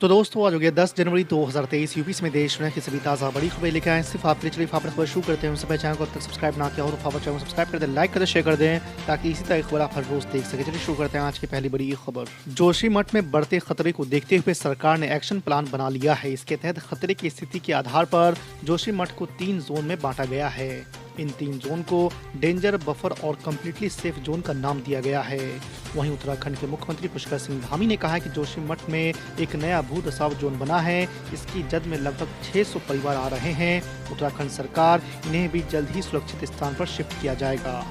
तो दोस्तों आज हो गया 10 जनवरी 2023। यूपी में देश दुनिया की सभी ताज़ा बड़ी खबरें लेकर आए सिर्फ आपके लिए। चलिए खबर खबर शुरू करते हैं। उनसे पहले चैनल को अब तक सब्सक्राइब ना किया हो तो खबर चैनल को सब्सक्राइब कर दें, लाइक कर दें, शेयर कर दें ताकि इसी तरह की खबर आप हर रोज देख सकें। चलिए शुरू करते हैं आज की पहली बड़ी खबर। जोशीमठ में बढ़ते खतरे को देखते हुए सरकार ने एक्शन प्लान बना लिया है। इसके तहत खतरे की स्थिति के आधार पर जोशीमठ को 3 जोन में बांटा गया है। इन 3 जोन को डेंजर, बफर और कम्प्लीटली सेफ जोन का नाम दिया गया है। वहीं उत्तराखंड के मुख्यमंत्री पुष्कर सिंह धामी ने कहा है कि जोशीमठ में एक नया भू दसाव जोन बना है। इसकी जद में लगभग 600 परिवार आ रहे हैं। उत्तराखंड सरकार इन्हें भी जल्द ही सुरक्षित स्थान पर शिफ्ट किया जाएगा।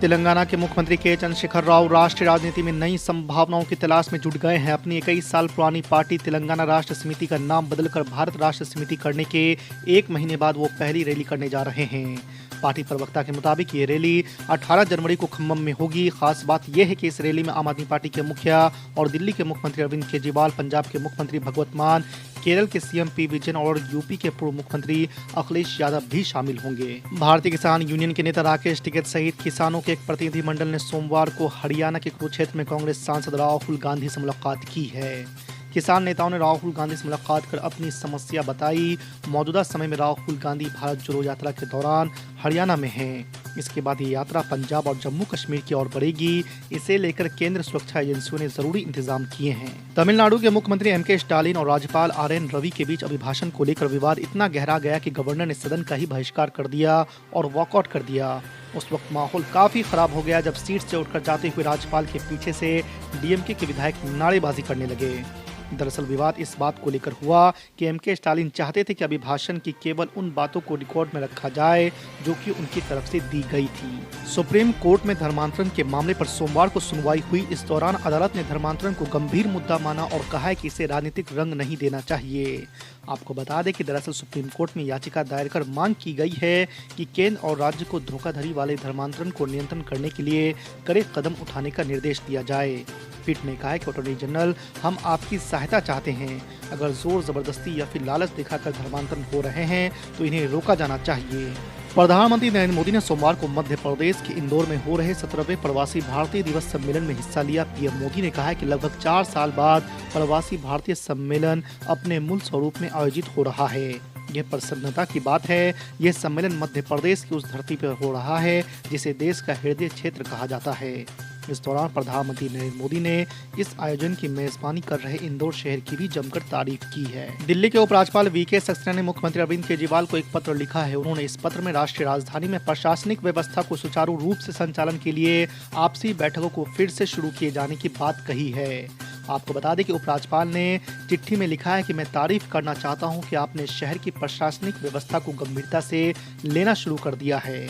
तेलंगाना के मुख्यमंत्री के चंद्रशेखर राव राष्ट्रीय राजनीति में नई संभावनाओं की तलाश में जुट गए हैं। अपनी 21 साल पुरानी पार्टी तेलंगाना राष्ट्र समिति का नाम बदलकर भारत राष्ट्र समिति करने के 1 महीने बाद वो पहली रैली करने जा रहे हैं। पार्टी प्रवक्ता के मुताबिक ये रैली 18 जनवरी को खम्मम में होगी। खास बात यह है कि इस रैली में आम आदमी पार्टी के मुखिया और दिल्ली के मुख्यमंत्री अरविंद केजरीवाल, पंजाब के मुख्यमंत्री भगवत मान, केरल के सीएम पी विजयन और यूपी के पूर्व मुख्यमंत्री अखिलेश यादव भी शामिल होंगे। भारतीय किसान यूनियन के नेता राकेश टिकैत सहित किसानों के एक प्रतिनिधि मंडल ने सोमवार को हरियाणा के कुरुक्षेत्र में कांग्रेस सांसद राहुल गांधी से मुलाकात की है। किसान नेताओं ने राहुल गांधी से मुलाकात कर अपनी समस्या बताई। मौजूदा समय में राहुल गांधी भारत जोड़ो यात्रा के दौरान हरियाणा में हैं। इसके बाद ये यात्रा पंजाब और जम्मू कश्मीर की ओर बढ़ेगी। इसे लेकर केंद्र सुरक्षा एजेंसियों ने जरूरी इंतजाम किए हैं। तमिलनाडु के मुख्यमंत्री एम.के. स्टालिन और राज्यपाल आर.एन. रवि के बीच अभिभाषण को लेकर विवाद इतना गहरा गया कि गवर्नर ने सदन का ही बहिष्कार कर दिया और वॉकआउट कर दिया। उस वक्त माहौल काफी खराब हो गया जब सीट से उठकर जाते हुए राज्यपाल के पीछे से डीएमके के विधायक नारेबाजी करने लगे। दरअसल विवाद इस बात को लेकर हुआ कि एम.के. स्टालिन चाहते थे कि अभिभाषण की केवल उन बातों को रिकॉर्ड में रखा जाए जो कि उनकी तरफ से दी गई थी। सुप्रीम कोर्ट में धर्मांतरण के मामले पर सोमवार को सुनवाई हुई। इस दौरान अदालत ने धर्मांतरण को गंभीर मुद्दा माना और कहा है कि इसे राजनीतिक रंग नहीं देना चाहिए। आपको बता दें कि दरअसल सुप्रीम कोर्ट में याचिका दायर कर मांग की गई है कि केंद्र और राज्य को धोखाधड़ी वाले धर्मांतरण को नियंत्रण करने के लिए कड़े कदम उठाने का निर्देश दिया जाए। पीठ ने कहा है कि अटॉर्नी जनरल, हम आपकी सहायता चाहते हैं। अगर जोर जबरदस्ती या फिर लालच दिखाकर धर्मांतरण हो रहे हैं तो इन्हें रोका जाना चाहिए। प्रधानमंत्री नरेंद्र मोदी ने सोमवार को मध्य प्रदेश के इंदौर में हो रहे 17वें प्रवासी भारतीय दिवस सम्मेलन में हिस्सा लिया। पीएम मोदी ने कहा है कि लगभग 4 साल बाद प्रवासी भारतीय सम्मेलन अपने मूल स्वरूप में आयोजित हो रहा है। यह प्रसन्नता की बात है। यह सम्मेलन मध्य प्रदेश की उस धरती पर हो रहा है जिसे देश का हृदय क्षेत्र कहा जाता है। इस दौरान प्रधानमंत्री नरेंद्र मोदी ने इस आयोजन की मेजबानी कर रहे इंदौर शहर की भी जमकर तारीफ की है। दिल्ली के उपराज्यपाल वी.के. सक्सेना ने मुख्यमंत्री अरविंद केजरीवाल को एक पत्र लिखा है। उन्होंने इस पत्र में राष्ट्रीय राजधानी में प्रशासनिक व्यवस्था को सुचारू रूप से संचालन के लिए आपसी बैठकों को फिर से शुरू किए जाने की बात कही है। आपको बता दें कि उपराज्यपाल ने चिट्ठी में लिखा है कि मैं तारीफ करना चाहता हूं कि आपने शहर की प्रशासनिक व्यवस्था को गंभीरता से लेना शुरू कर दिया है।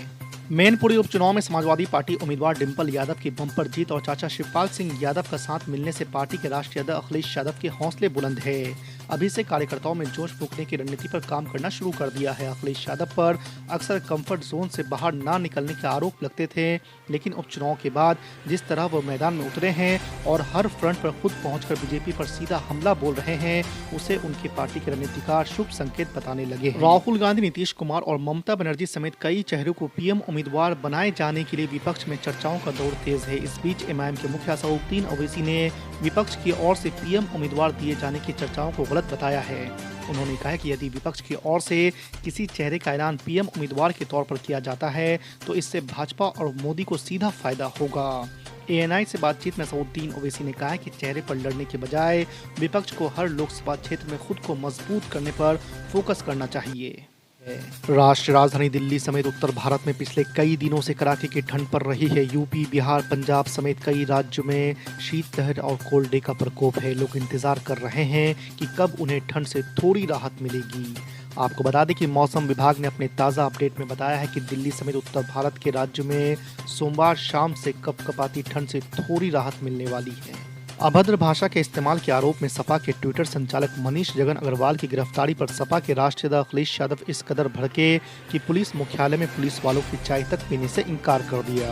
मैनपुरी उपचुनाव में समाजवादी पार्टी उम्मीदवार डिंपल यादव की बम्पर जीत और चाचा शिवपाल सिंह यादव का साथ मिलने से पार्टी के राष्ट्रीय अध्यक्ष अखिलेश यादव के हौसले बुलंद है। अभी से कार्यकर्ताओं में जोश फूंकने की रणनीति पर काम करना शुरू कर दिया है। अखिलेश यादव पर अक्सर कंफर्ट जोन से बाहर ना निकलने के आरोप लगते थे, लेकिन उपचुनाव के बाद जिस तरह वो मैदान में उतरे हैं और हर फ्रंट पर खुद पहुंचकर बीजेपी पर सीधा हमला बोल रहे हैं, उसे उनकी पार्टी के रणनीतिकार शुभ संकेत बताने लगे हैं। राहुल गांधी, नीतीश कुमार और ममता बनर्जी समेत कई चेहरों को पीएम उम्मीदवार बनाए जाने के लिए विपक्ष में चर्चाओं का दौर तेज है। इस बीच एमआईएम के मुखिया असदुद्दीन ओवैसी ने विपक्ष की ओर से पीएम उम्मीदवार दिए जाने की चर्चाओं को गलत बताया है। उन्होंने कहा कि यदि विपक्ष की ओर से किसी चेहरे का ऐलान पीएम उम्मीदवार के तौर पर किया जाता है तो इससे भाजपा और मोदी को सीधा फायदा होगा। एएनआई से बातचीत में असदुद्दीन ओवैसी ने कहा है कि चेहरे पर लड़ने के बजाय विपक्ष को हर लोकसभा क्षेत्र में खुद को मजबूत करने पर फोकस करना चाहिए। राष्ट्रीय राजधानी दिल्ली समेत उत्तर भारत में पिछले कई दिनों से कड़ाके की ठंड पड़ रही है। यूपी, बिहार, पंजाब समेत कई राज्यों में शीतलहर और कोल्ड डे का प्रकोप है। लोग इंतजार कर रहे हैं कि कब उन्हें ठंड से थोड़ी राहत मिलेगी। आपको बता दें कि मौसम विभाग ने अपने ताज़ा अपडेट में बताया है कि दिल्ली समेत उत्तर भारत के राज्यों में सोमवार शाम से कपकपाती ठंड से थोड़ी राहत मिलने वाली है। अभद्र भाषा के इस्तेमाल के आरोप में सपा के ट्विटर संचालक मनीष जगन अग्रवाल की गिरफ्तारी पर सपा के राष्ट्रीय अध्यक्ष अखिलेश यादव इस कदर भड़के कि पुलिस मुख्यालय में पुलिस वालों की चाय तक पीने से इनकार कर दिया।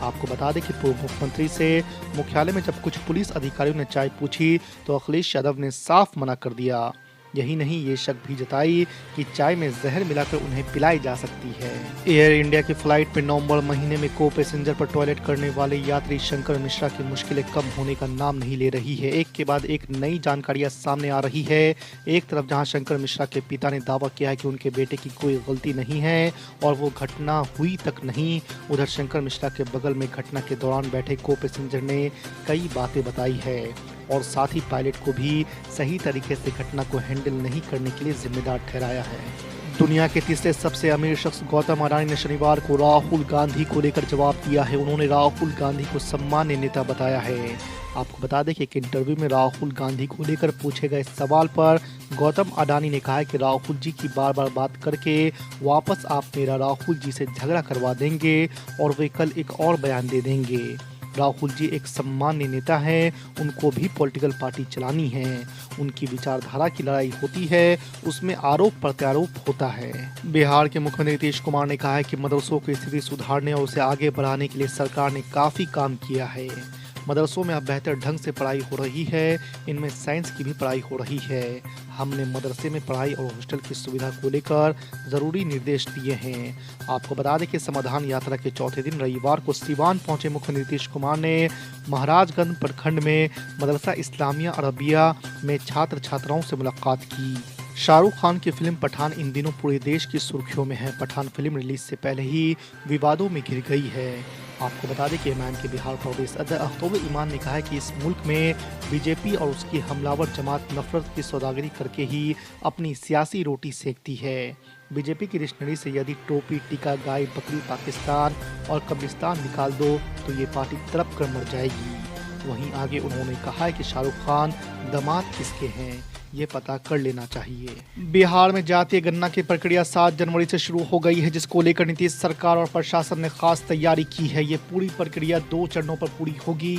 आपको बता दें कि पूर्व मुख्यमंत्री से मुख्यालय में जब कुछ पुलिस अधिकारियों ने चाय पूछी तो अखिलेश यादव ने साफ मना कर दिया। यही नहीं, ये शक भी जताई कि चाय में जहर मिलाकर उन्हें पिलाई जा सकती है। एयर इंडिया की फ्लाइट में नवंबर महीने में को पैसेंजर पर टॉयलेट करने वाले यात्री शंकर मिश्रा की मुश्किलें कम होने का नाम नहीं ले रही है। एक के बाद एक नई जानकारियां सामने आ रही है। एक तरफ जहां शंकर मिश्रा के पिता ने दावा किया है कि उनके बेटे की कोई गलती नहीं है और वो घटना हुई तक नहीं, उधर शंकर मिश्रा के बगल में घटना के दौरान बैठे को पैसेंजर ने कई बातें बताई है और साथ ही पायलट को भी सही तरीके से घटना को हैंडल नहीं करने के लिए जिम्मेदार ठहराया है। दुनिया के तीसरे सबसे अमीर शख्स गौतम अडानी ने शनिवार को राहुल गांधी को लेकर जवाब दिया है। उन्होंने राहुल गांधी को सम्मान्य नेता बताया है। आपको बता दें कि एक इंटरव्यू में राहुल गांधी को लेकर पूछे गए सवाल पर गौतम अडानी ने कहा है कि राहुल जी की बार बार बात करके वापस आप मेरा राहुल जी से झगड़ा करवा देंगे और वे कल एक और बयान दे देंगे। राहुल जी एक सम्मान्य नेता हैं, उनको भी पॉलिटिकल पार्टी चलानी है। उनकी विचारधारा की लड़ाई होती है, उसमें आरोप प्रत्यारोप होता है। बिहार के मुख्यमंत्री नीतीश कुमार ने कहा है कि मदरसों की स्थिति सुधारने और उसे आगे बढ़ाने के लिए सरकार ने काफ़ी काम किया है। मदरसों में अब बेहतर ढंग से पढ़ाई हो रही है, इनमें साइंस की भी पढ़ाई हो रही है। हमने मदरसे में पढ़ाई और हॉस्टल की सुविधा को लेकर ज़रूरी निर्देश दिए हैं। आपको बता दें कि समाधान यात्रा के चौथे दिन रविवार को सीवान पहुंचे मुख्यमंत्री नीतीश कुमार ने महाराजगंज प्रखंड में मदरसा इस्लामिया अरबिया में छात्र छात्राओं से मुलाकात की। शाहरुख खान की फिल्म पठान इन दिनों पूरे देश की सुर्खियों में है। पठान फिल्म रिलीज से पहले ही विवादों में घिर गई है। आपको बता दें कि एमआईएम के बिहार प्रदेश अध्यक्ष अख्तर ईमान ने कहा है कि इस मुल्क में बीजेपी और उसकी हमलावर जमात नफरत की सौदागरी करके ही अपनी सियासी रोटी सेकती है। बीजेपी की डिक्शनरी से यदि टोपी, टीका, गाय, बकरी, पाकिस्तान और कब्रिस्तान निकाल दो तो ये पार्टी तड़प कर मर जाएगी। वहीं आगे उन्होंने कहा है कि शाहरुख खान दामाद किसके हैं ये पता कर लेना चाहिए। बिहार में जातीय गणना की प्रक्रिया 7 जनवरी से शुरू हो गई है, जिसको लेकर नीतीश सरकार और प्रशासन ने खास तैयारी की है। ये पूरी प्रक्रिया 2 चरणों पर पूरी होगी।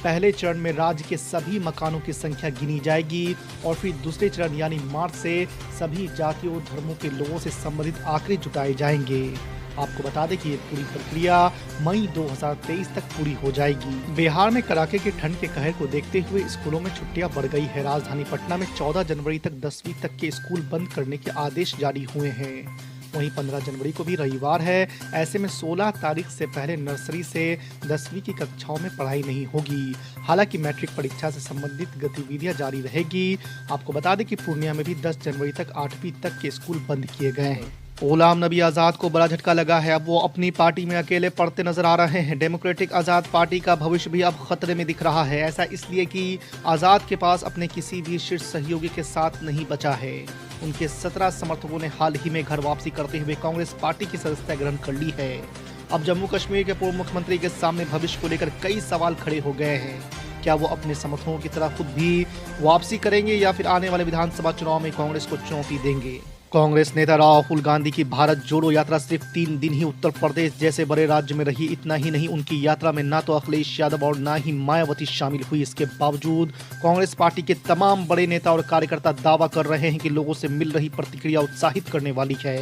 पहले चरण में राज्य के सभी मकानों की संख्या गिनी जाएगी और फिर दूसरे चरण यानी मार्च से सभी जातियों और धर्मों के लोगों से संबंधित आंकड़े जुटाए जाएंगे। आपको बता दें कि ये पूरी प्रक्रिया मई 2023 तक पूरी हो जाएगी। बिहार में कड़ाके की ठंड के कहर को देखते हुए स्कूलों में छुट्टियां बढ़ गई है। राजधानी पटना में 14 जनवरी तक 10वीं तक के स्कूल बंद करने के आदेश जारी हुए हैं। वहीं 15 जनवरी को भी रविवार है, ऐसे में 16 तारीख से पहले नर्सरी से 10वीं की कक्षाओं में पढ़ाई नहीं होगी। हालांकि मैट्रिक परीक्षा से संबंधित गतिविधियां जारी रहेगी। आपको बता दें कि पूर्णिया में भी 10 जनवरी तक 8वीं तक के स्कूल बंद किए गए हैं। गुलाम नबी आज़ाद को बड़ा झटका लगा है। अब वो अपनी पार्टी में अकेले पड़ते नजर आ रहे हैं। डेमोक्रेटिक आज़ाद पार्टी का भविष्य भी अब खतरे में दिख रहा है। ऐसा इसलिए कि आज़ाद के पास अपने किसी भी शीर्ष सहयोगी के साथ नहीं बचा है। उनके 17 समर्थकों ने हाल ही में घर वापसी करते हुए कांग्रेस पार्टी की सदस्यता ग्रहण कर ली है। अब जम्मू कश्मीर के पूर्व मुख्यमंत्री के सामने भविष्य को लेकर कई सवाल खड़े हो गए हैं। क्या वो अपने समर्थकों की तरह खुद भी वापसी करेंगे या फिर आने वाले विधानसभा चुनाव में कांग्रेस को चुनौती देंगे? कांग्रेस नेता राहुल गांधी की भारत जोड़ो यात्रा सिर्फ 3 दिन ही उत्तर प्रदेश जैसे बड़े राज्य में रही। इतना ही नहीं, उनकी यात्रा में ना तो अखिलेश यादव और ना ही मायावती शामिल हुई। इसके बावजूद कांग्रेस पार्टी के तमाम बड़े नेता और कार्यकर्ता दावा कर रहे हैं कि लोगों से मिल रही प्रतिक्रिया उत्साहित करने वाली है।